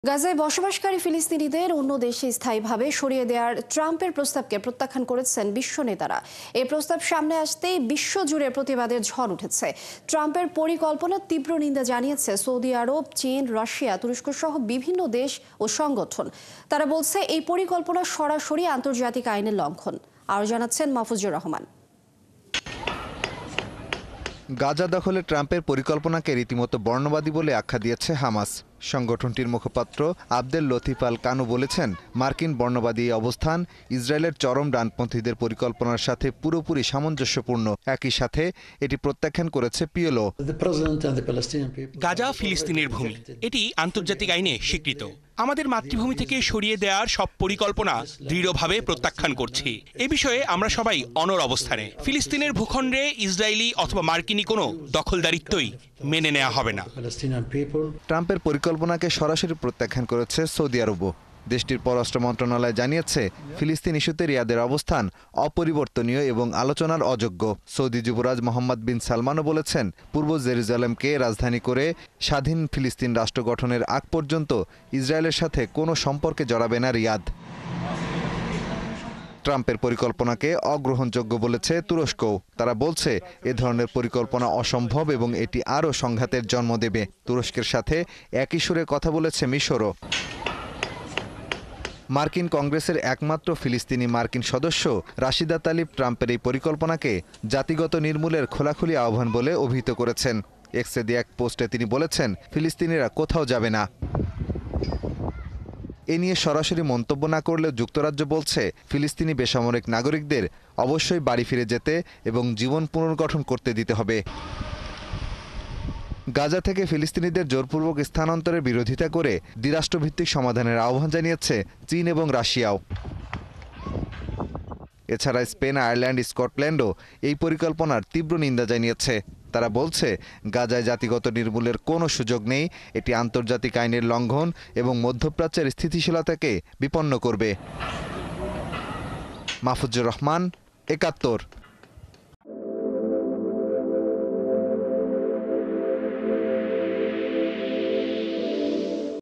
গাজায় বসবাসকারী ফিলিস্তিনিদের অন্য দেশে স্থায়ীভাবে সরিয়ে দেওয়ার ট্রাম্পের প্রস্তাবকে প্রত্যাখ্যান করেছেন বিশ্ব নেতারা। এই প্রস্তাব সামনে আসতেই বিশ্বজুড়ে প্রতিবাদের ঝড় উঠেছে। ট্রাম্পের পরিকল্পনার তীব্র নিন্দা জানিয়েছে সৌদি আরব, চীন, রাশিয়া, তুরস্ক সহ বিভিন্ন দেশ ও সংগঠন। তারা বলছে এই পরিকল্পনা সরাসরি আন্তর্জাতিক আইনের লঙ্ঘন। আরও জানাচ্ছেন মাহফুজুর রহমান। গাজা দখলে ট্রাম্পের পরিকল্পনাকে রীতিমতো বর্ণবাদী বলে আখ্যা দিয়েছে হামাস। সংগঠনটির মুখপাত্র আবদেল লতিফ আল কানু বলেছেন, মার্কিন বর্ণবাদী এই অবস্থান ইসরায়েলের চরম ডানপন্থীদের পরিকল্পনার সাথে পুরোপুরি সামঞ্জস্যপূর্ণ। একই সাথে এটি প্রত্যাখ্যান করেছে পিএলও। গাজা ফিলিস্তিনের ভূমি, এটি আন্তর্জাতিক আইনে স্বীকৃত। আমাদের মাতৃভূমি থেকে সরিয়ে দেওয়ার সব পরিকল্পনা দৃঢ়ভাবে প্রত্যাখ্যান করছি। এ বিষয়ে আমরা সবাই অনড় অবস্থানে। ফিলিস্তিনের ভূখণ্ডে ইসরায়েলি অথবা মার্কিনী কোনো দখলদারিত্বই মেনে নেওয়া হবে না। ট্রাম্পের পরিকল্পনাকে সরাসরি প্রত্যাখ্যান করেছে সৌদি আরবও। দেশটির পররাষ্ট্র মন্ত্রণালয় জানিয়েছে, ফিলিস্তিন ইস্যুতে রিয়াদের অবস্থান অপরিবর্তনীয় এবং আলোচনার অযোগ্য। সৌদি যুবরাজ মোহাম্মদ বিন সালমানও বলেছেন, পূর্ব জেরুজালেমকে রাজধানী করে স্বাধীন ফিলিস্তিন রাষ্ট্র গঠনের আগ পর্যন্ত ইসরায়েলের সাথে কোনো সম্পর্কে জড়াবে না রিয়াদ। ট্রাম্পের পরিকল্পনাকে অগ্রহণযোগ্য বলেছে তুরস্কও। তারা বলছে, এ ধরনের পরিকল্পনা অসম্ভব এবং এটি আরও সংঘাতের জন্ম দেবে। তুরস্কের সাথে একই সুরে কথা বলেছে মিশরও। মার্কিন কংগ্রেসের একমাত্র ফিলিস্তিনি মার্কিন সদস্য রাশিদা তালিব ট্রাম্পের এই পরিকল্পনাকে জাতিগত নির্মূলের খোলাখুলি আহ্বান বলে অভিহিত করেছেন। এক্সে দিয়ে এক পোস্টে তিনি বলেছেন, ফিলিস্তিনিরা কোথাও যাবে না। এ নিয়ে সরাসরি মন্তব্য না করলেও যুক্তরাজ্য বলছে, ফিলিস্তিনি বেসামরিক নাগরিকদের অবশ্যই বাড়ি ফিরে যেতে এবং জীবন পুনর্গঠন করতে দিতে হবে। গাজা থেকে ফিলিস্তিনিদের জোরপূর্বক স্থানান্তরের বিরোধিতা করে দ্বিরাষ্ট্রভিত্তিক সমাধানের আহ্বান জানিয়েছে চীন এবং রাশিয়াও। এছাড়া স্পেন, আয়ারল্যান্ড, স্কটল্যান্ডও এই পরিকল্পনার তীব্র নিন্দা জানিয়েছে। তারা বলছে, গাজায় জাতিগত নির্মূলের কোনো সুযোগ নেই, এটি আন্তর্জাতিক আইনের লঙ্ঘন এবং মধ্যপ্রাচ্যের স্থিতিশীলতাকে বিপন্ন করবে। মাহফুজুর রহমান, ৭১।